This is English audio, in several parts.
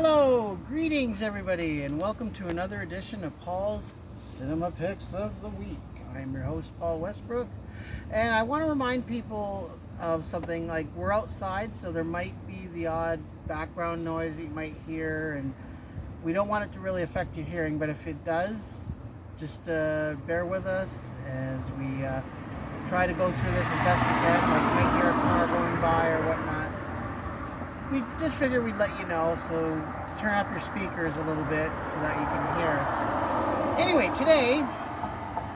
Hello, greetings everybody, and welcome to another edition of Paul's Cinema Picks of the Week. I'm your host, Paul Westbrook, and I want to remind people of something. Like, we're outside, so there might be the odd background noise that you might hear, and we don't want it to really affect your hearing, but if it does, just bear with us as we try to go through this as best we can. Like, you might hear a car going by or whatnot. We just figured we'd let you know, so turn up your speakers a little bit so that you can hear us. Anyway, today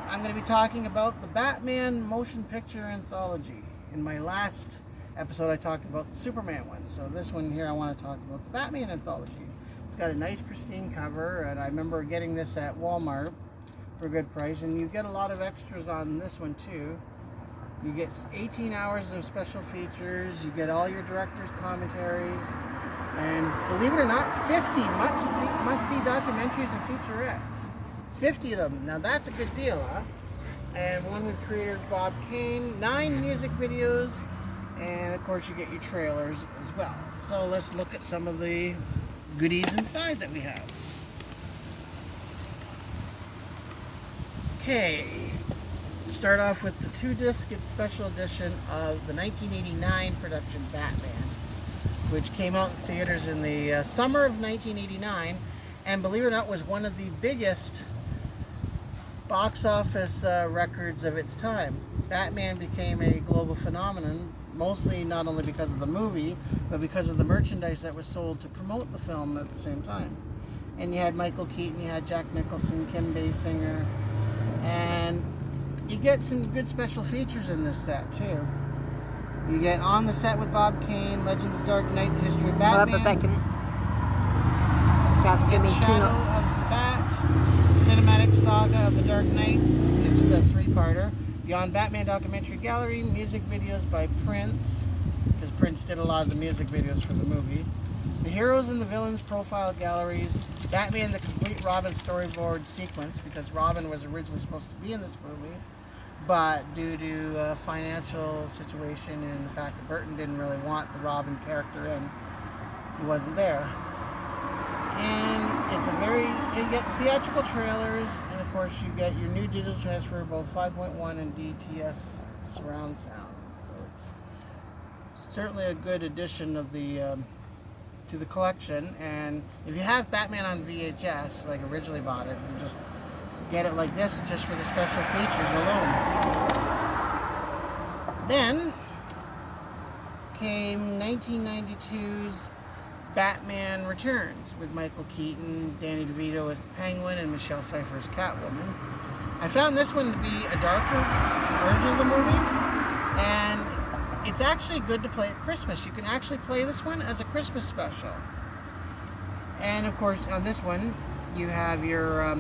I'm going to be talking about the Batman motion picture anthology. In my last episode I talked about the Superman one, so this one here I want to talk about the Batman anthology. It's got a nice pristine cover, and I remember getting this at Walmart for a good price, and you get a lot of extras on this one too. You get 18 hours of special features, you get all your director's commentaries, and believe it or not, 50 must-see documentaries and featurettes. 50 of them. Now that's a good deal, huh? And one with creator Bob Kane, 9 music videos, and of course you get your trailers as well. So let's look at some of the goodies inside that we have. Okay. Start off with the 2-disc special edition of the 1989 production Batman, which came out in theaters in the summer of 1989, and believe it or not was one of the biggest box office records of its time. Batman became a global phenomenon, mostly not only because of the movie, but because of the merchandise that was sold to promote the film at the same time. And you had Michael Keaton, you had Jack Nicholson, Kim Basinger, and you get some good special features in this set too. You get On the Set with Bob Kane, Legends of the Dark Knight, The History of Batman. Hold up a second. Cat's giving me Shadow of the Bat, Cinematic Saga of the Dark Knight. It's a 3-parter. Beyond Batman Documentary Gallery, music videos by Prince, because Prince did a lot of the music videos for the movie. The Heroes and the Villains Profile Galleries, Batman the Complete Robin Storyboard Sequence, because Robin was originally supposed to be in this movie, but due to a financial situation and the fact that Burton didn't really want the Robin character in, he wasn't there. And it's you get theatrical trailers, and of course you get your new digital transfer, both 5.1 and DTS surround sound. So it's certainly a good addition of the to the collection. And if you have Batman on VHS, like originally bought it, you just get it like this just for the special features alone. Then came 1992's Batman Returns with Michael Keaton, Danny DeVito as the Penguin, and Michelle Pfeiffer as Catwoman. I found this one to be a darker version of the movie, and it's actually good to play at Christmas. You can actually play this one as a Christmas special. And of course on this one you have your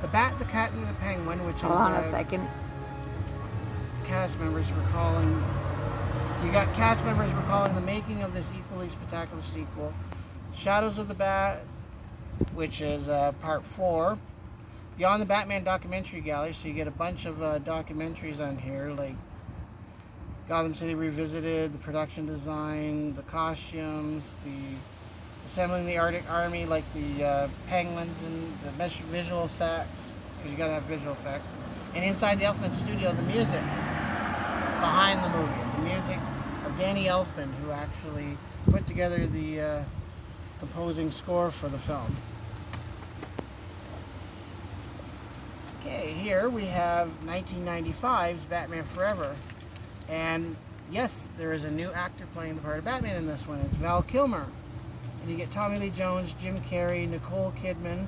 the Bat, the Cat, and the Penguin, which Hold on a second. Cast members recalling. You got cast members recalling the making of this equally spectacular sequel. Shadows of the Bat, which is part 4. Beyond the Batman Documentary Gallery, so you get a bunch of documentaries on here, like Gotham City Revisited, the production design, the costumes, the assembling the Arctic Army, like the penguins and the visual effects, because you gotta have visual effects. And inside the Elfman studio, the music behind the movie, the music of Danny Elfman, who actually put together the composing score for the film. Okay, here we have 1995's Batman Forever. And yes, there is a new actor playing the part of Batman in this one. It's Val Kilmer. And you get Tommy Lee Jones, Jim Carrey, Nicole Kidman,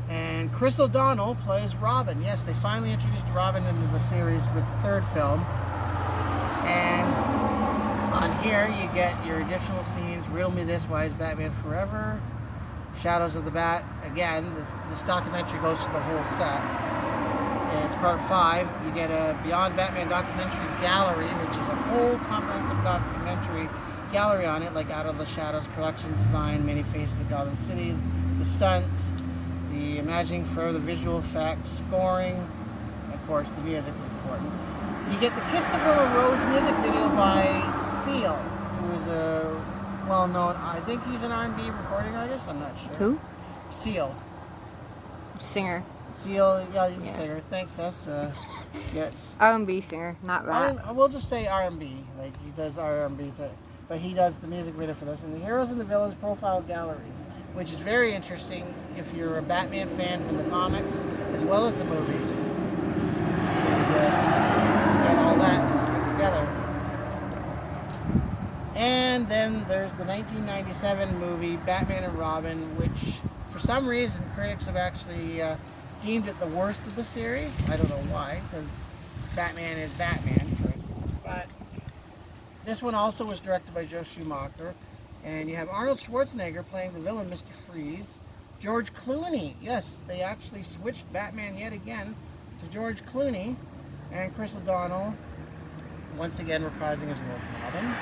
and Chris O'Donnell plays Robin. Yes, they finally introduced Robin into the series with the 3rd film. And on here you get your additional scenes, Riddle Me This, Why Is Batman Forever, Shadows of the Bat. Again, this documentary goes to the whole set. And it's part 5. You get a Beyond Batman Documentary Gallery, which is a whole comprehensive documentary gallery on it, like Out of the Shadows, production design, Many Faces of Gotham City, the stunts, the Imagining Forever, the visual effects, scoring, and of course the music was important. You get the Kiss the Rose music video by Seal, who is a well known. I think he's an R&B recording artist. I'm not sure. Who? Seal. Singer. Seal, yeah, he's Yeah. a singer. Thanks, Gus. Yes. R&B singer, not rap. We'll just say R&B. Like, he does R&B, but he does the music video for this. And the Heroes and the Villains Profile Galleries, which is very interesting if you're a Batman fan from the comics as well as the movies. So you get all that together. And then there's the 1997 movie Batman and Robin, which for some reason critics have actually deemed it the worst of the series. I don't know why, because Batman is Batman, for instance. But this one also was directed by Joe Schumacher. And you have Arnold Schwarzenegger playing the villain, Mr. Freeze. George Clooney. Yes, they actually switched Batman yet again to George Clooney. And Chris O'Donnell, once again reprising his role as Robin.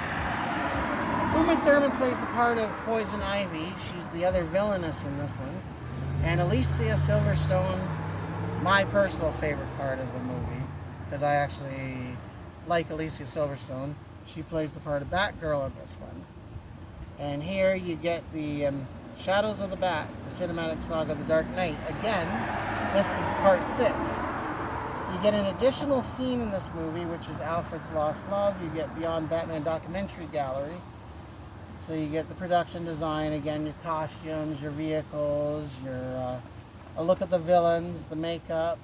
Uma Thurman plays the part of Poison Ivy. She's the other villainess in this one. And Alicia Silverstone, my personal favorite part of the movie, because I actually like Alicia Silverstone. She plays the part of Batgirl in this one. And here you get the Shadows of the Bat, the cinematic saga of The Dark Knight. Again, this is part 6. You get an additional scene in this movie, which is Alfred's Lost Love. You get Beyond Batman Documentary Gallery. So you get the production design, again, your costumes, your vehicles, a look at the villains, the makeup.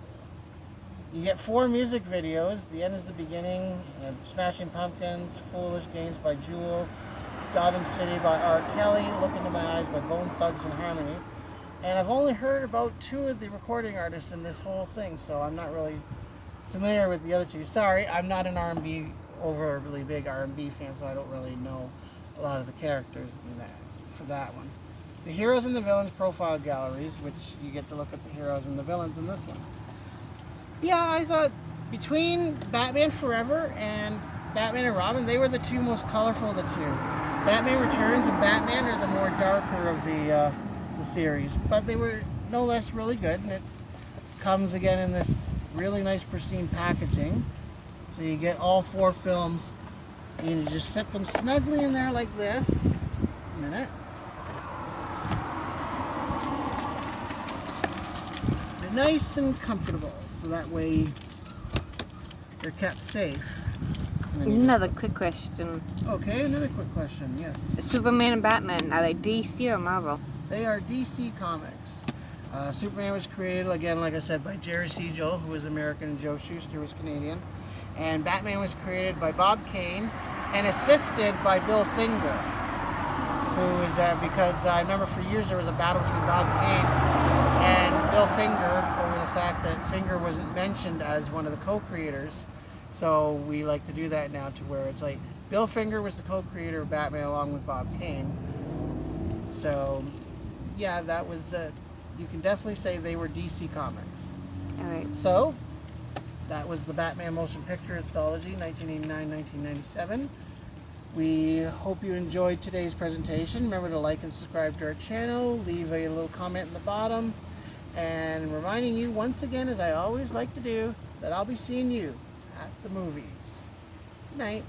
You get 4 music videos. The End is the Beginning, Smashing Pumpkins, Foolish Games by Jewel, Gotham City by R. Kelly, Look Into My Eyes by Bone Thugs and Harmony. And I've only heard about 2 of the recording artists in this whole thing, so I'm not really familiar with the other 2. Sorry, I'm not an R&B, overly big R&B fan, so I don't really know a lot of the characters in that, for that one. The Heroes and the Villains Profile Galleries, which you get to look at the heroes and the villains in this one. Yeah, I thought between Batman Forever and Batman and Robin, they were the 2 most colorful of the 2. Batman Returns and Batman are the more darker of the series, but they were no less really good, and it comes again in this really nice pristine packaging. So you get all 4 films, and you just fit them snugly in there like this. Just a minute. They're nice and comfortable, so that way they're kept safe. Another quick question. Okay, another quick question, yes. Superman and Batman, are they DC or Marvel? They are DC Comics. Superman was created, again, like I said, by Jerry Siegel, who was American, and Joe Shuster was Canadian. And Batman was created by Bob Kane and assisted by Bill Finger, who is, because I remember for years there was a battle between Bob Kane and Bill Finger over the fact that Finger wasn't mentioned as one of the co-creators. So we like to do that now, to where it's like Bill Finger was the co-creator of Batman along with Bob Kane. So yeah, that was, you can definitely say they were DC Comics. Alright. So that was the Batman Motion Picture Anthology, 1989-1997. We hope you enjoyed today's presentation. Remember to like and subscribe to our channel, leave a little comment in the bottom, and reminding you once again, as I always like to do, that I'll be seeing you at the movies. Good night.